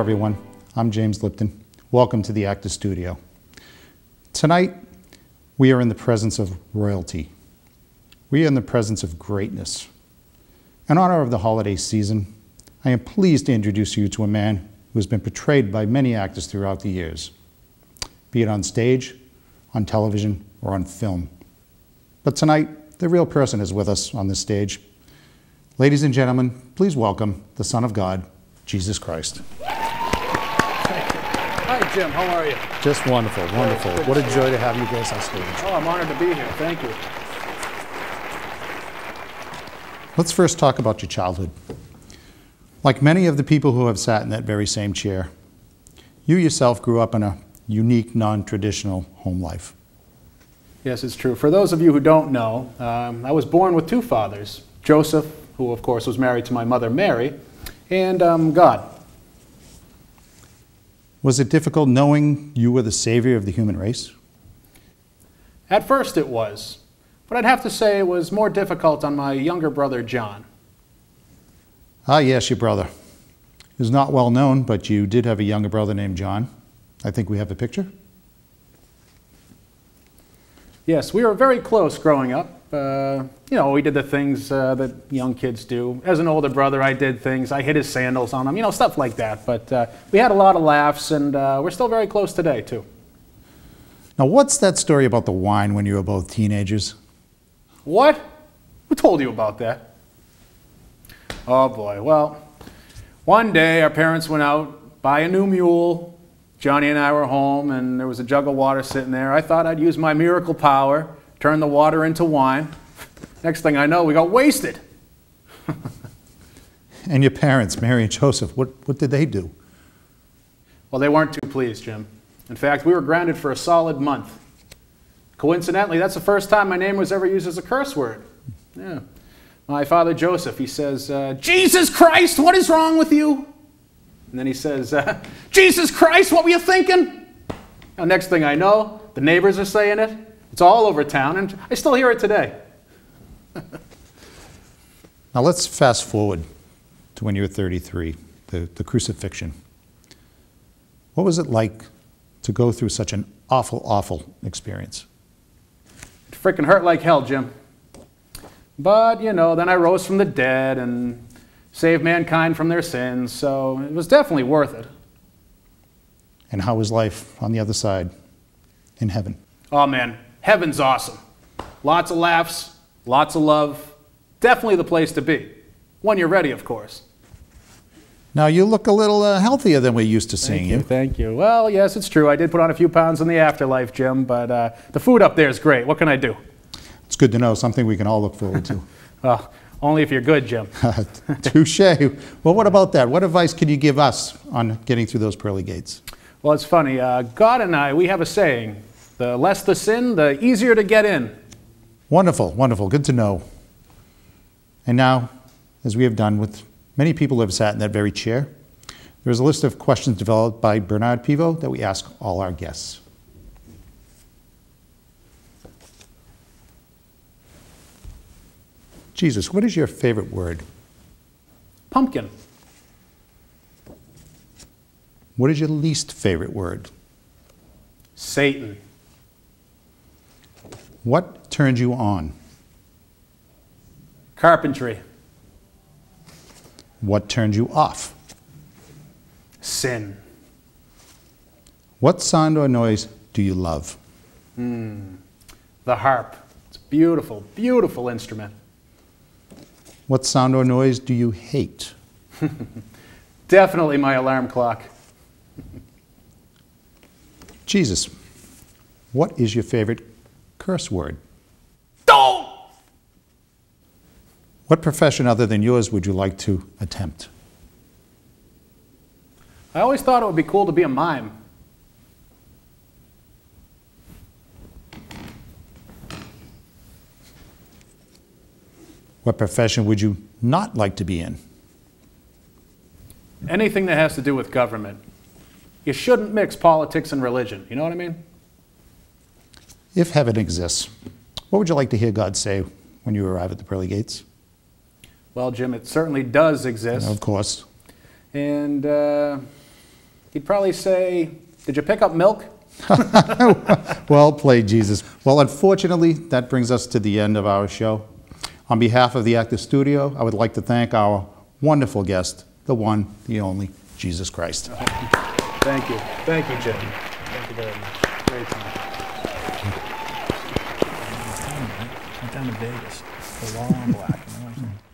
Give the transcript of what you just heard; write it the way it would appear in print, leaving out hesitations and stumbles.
everyone. I'm James Lipton. Welcome to the Actor Studio. Tonight, we are in the presence of royalty. We are in the presence of greatness. In honor of the holiday season, I am pleased to introduce you to a man who has been portrayed by many actors throughout the years, be it on stage, on television, or on film. But tonight, the real person is with us on this stage. Ladies and gentlemen, please welcome the Son of God, Jesus Christ. Hi, Jim. How are you? Just wonderful, wonderful. What a joy to have you guys on stage. Oh, I'm honored to be here. Thank you. Let's first talk about your childhood. Like many of the people who have sat in that very same chair, you yourself grew up in a unique, non-traditional home life. Yes, it's true. For those of you who don't know, I was born with two fathers, Joseph, who of course was married to my mother Mary, and God. Was it difficult knowing you were the savior of the human race? At first it was, but I'd have to say it was more difficult on my younger brother John. Ah, yes, your brother. He was not well known, but you did have a younger brother named John. I think we have a picture. Yes, we were very close growing up. You know, we did the things that young kids do. As an older brother, I did things. I hit his sandals on him, you know, stuff like that. But we had a lot of laughs, and we're still very close today, too. Now, what's that story about the wine when you were both teenagers? What? Who told you about that? Oh, boy. Well, one day our parents went out, buy a new mule. Johnny and I were home, and there was a jug of water sitting there. I thought I'd use my miracle power, turn the water into wine. Next thing I know, we got wasted. And your parents, Mary and Joseph, what did they do? Well, they weren't too pleased, Jim. In fact, we were grounded for a solid month. Coincidentally, that's the first time my name was ever used as a curse word. Yeah. My father, Joseph, he says, Jesus Christ, what is wrong with you? And then he says, Jesus Christ, what were you thinking? Now, next thing I know, the neighbors are saying it. It's all over town, and I still hear it today. Now let's fast forward to when you were 33, the crucifixion. What was it like to go through such an awful, awful experience? It freaking hurt like hell, Jim. But, you know, then I rose from the dead and saved mankind from their sins, so it was definitely worth it. And how was life on the other side, in heaven? Oh, man, heaven's awesome. Lots of laughs, lots of love. Definitely the place to be. When you're ready, of course. Now, you look a little healthier than we're used to seeing you. Thank you. Well, yes, it's true. I did put on a few pounds in the afterlife, Jim, but the food up there is great. What can I do? It's good to know, something we can all look forward to. Well, only if you're good, Jim. Touche. Well, what about that? What advice can you give us on getting through those pearly gates? Well, it's funny. God and I, we have a saying, the less the sin, the easier to get in. Wonderful, wonderful. Good to know. And now, as we have done with many people who have sat in that very chair, there is a list of questions developed by Bernard Pivot that we ask all our guests. Jesus, what is your favorite word? Pumpkin. What is your least favorite word? Satan. What turns you on? Carpentry. What turns you off? Sin. What sound or noise do you love? The harp. It's a beautiful, beautiful instrument. What sound or noise do you hate? Definitely my alarm clock. Jesus, what is your favorite curse word? Don't! What profession other than yours would you like to attempt? I always thought it would be cool to be a mime. What profession would you not like to be in? Anything that has to do with government. You shouldn't mix politics and religion. You know what I mean? If heaven exists, what would you like to hear God say when you arrive at the pearly gates? Well, Jim, it certainly does exist. Of course. And he'd probably say, "Did you pick up milk?" Well played, Jesus. Well, unfortunately, that brings us to the end of our show. On behalf of the Actors Studio, I would like to thank our wonderful guest, the one, the only, Jesus Christ. Thank you. Thank you, Jim. Thank you very much. Great time. Went down to Vegas. The wall on black. You know what I'm saying?